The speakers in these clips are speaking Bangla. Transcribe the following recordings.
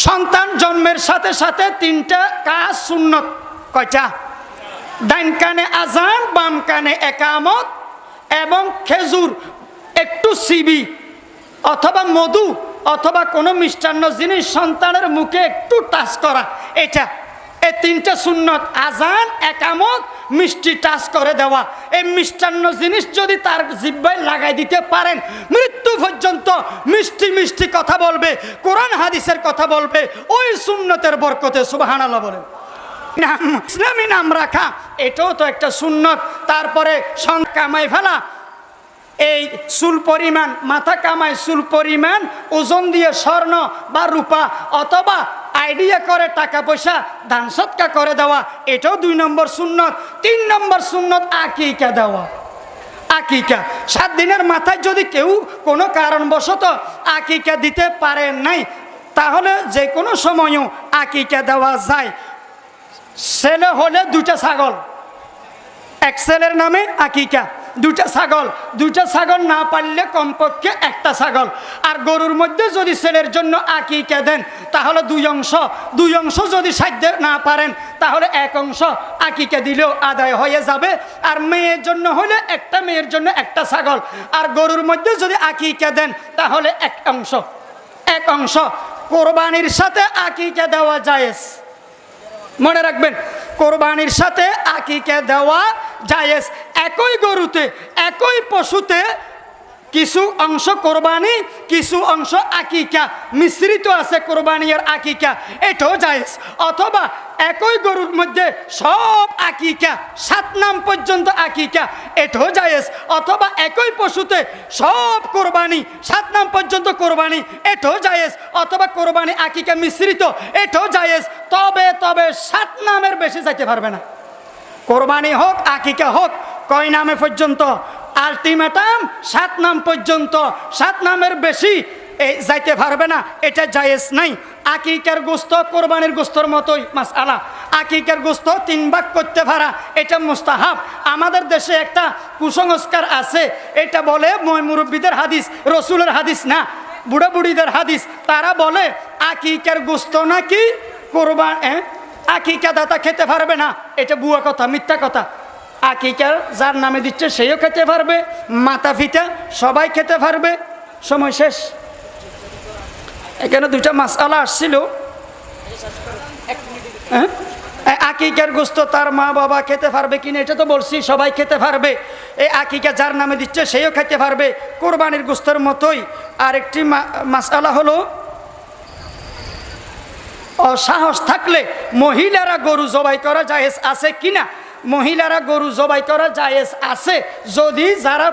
সন্তান জন্মের সাথে সাথে তিনটা কাজ সুন্নত। কয়টা? ডাইন কানে আজান, বাম কানে একামত এবং খেজুর, একটু সিবি অথবা মধু অথবা কোনো মিষ্টান্ন জিনিস সন্তানের মুখে একটু টাচ করা, এটা এই তিনটা সুন্নত। আজান, একামত, মিষ্টি টাচ করে দেওয়া। এই মিষ্টান্ন জিনিস যদি তার জিহ্বায় লাগাই দিতে পারেন, মৃত্যু পর্যন্ত মিষ্টি মিষ্টি কথা বলবে, কোরআন হাদিসের কথা বলবে, ওই সুন্নতের বরকতে সুবহানাল্লাহ বলেন। ইসলামী নাম রাখা, এটাও তো একটা সুন্নত। তারপরে কামাই ফেলা, এই চুল পরিমাণ, মাথা কামায় চুল পরিমাণ ওজন দিয়ে স্বর্ণ বা রূপা অথবা আইডিয়া করে টাকা পয়সা দান সৎকা করে দেওয়া, এটাও 2 নম্বর সুন্নত। 3 নম্বর সুন্নত আকিকা দেওয়া। আকিকা 7 দিনের মাথায় যদি কেউ কোনো কারণবশত আকিকা দিতে পারে নাই, তাহলে যে কোনো সময়ও আকিকা দেওয়া যায়। ছেলে হলে 2টা ছাগল, এক ছেলের নামে আকিকা, 2টা ছাগল। 2টা ছাগল না পারলে কমপক্ষে 1টা ছাগল। আর গরুর মধ্যে যদি ছেলের জন্য আকিকা দেন তাহলে 2 অংশ। 2 অংশ যদি সাধ্যে না পারেন তাহলে 1 অংশ আকিকা দিলেও আদায় হয়ে যাবে। আর মেয়ের জন্য হলে একটা মেয়ের জন্য 1টা ছাগল। আর গরুর মধ্যে যদি আকিকা দেন তাহলে 1 অংশ। 1 অংশ কোরবানির সাথে আকিকা দেওয়া জায়েজ। মনে রাখবেন, কোরবানির সাথে আকিকা দেওয়া জায়েজ। একই গরুতে, একই পশুতে কিছু অংশ কোরবানি, কিছু অংশ আকিকা মিশ্রিত আছে, কোরবানি আর আকিকা, এটাও জায়েজ। অথবা একই গরুর মধ্যে সব আকিকা, 7 নাম পর্যন্ত আকিকা, এটাও জায়েজ। অথবা একই পশুতে সব কোরবানি, 7 নাম পর্যন্ত কোরবানি, এটাও জায়েজ। অথবা কোরবানি আকিকা মিশ্রিত, এটাও জায়েজ। তবে 7 নামের বেশি যাইতে পারবে না। কোরবানি হোক আকিকা হোক, কয় নামে পর্যন্ত? আলটিমেটাম 7 নাম পর্যন্ত। 7 নামের বেশি যাইতে পারবে না, এটা জায়েজ নাই। আকিকার গোস্ত কোরবানির গোস্তর মতোই মাসআলা। আকিকার গোস্ত 3 ভাগ করতে পারা, এটা মুস্তাহাব। আমাদের দেশে একটা কুসংস্কার আছে, এটা বলে মুরব্বীদের হাদিস, রসুলের হাদিস না, বুড়া বুড়িদের হাদিস। তারা বলে আকিকার গোস্ত নাকি আকিকা দাতা খেতে পারবে না। এটা ভুয়া কথা, মিথ্যা কথা। আকিকার যার নামে দিচ্ছে সেও খেতে পারবে, মাতা পিতা সবাই খেতে পারবে। সময় শেষ। এখানে 2টা মাসআলা আসছিল। আকিকার গোস্ত তার মা বাবা খেতে পারবে কিনা, এটা তো বলছি সবাই খেতে পারবে। এই আকিকা যার নামে দিচ্ছে সেও খেতে পারবে, কোরবানির গোস্তের মতোই। আরেকটি মাসআলা হলো, সাহস থাকলে মহিলারা গরু জবাই করা জায়েজ আছে কিনা। মহিলারা গরু জবাই করা জায়েজ আছে যদি যারা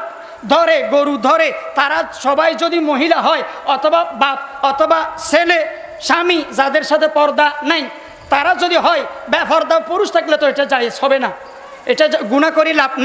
ধরে, গরু ধরে, তারা সবাই যদি মহিলা হয়, অথবা বাপ অথবা ছেলে, স্বামী যাদের সাথে পর্দা নাই, তারা যদি হয়। বেপর্দা পুরুষ থাকলে তো এটা জায়েজ হবে না, এটা গুনাহ করে লাভ নাই।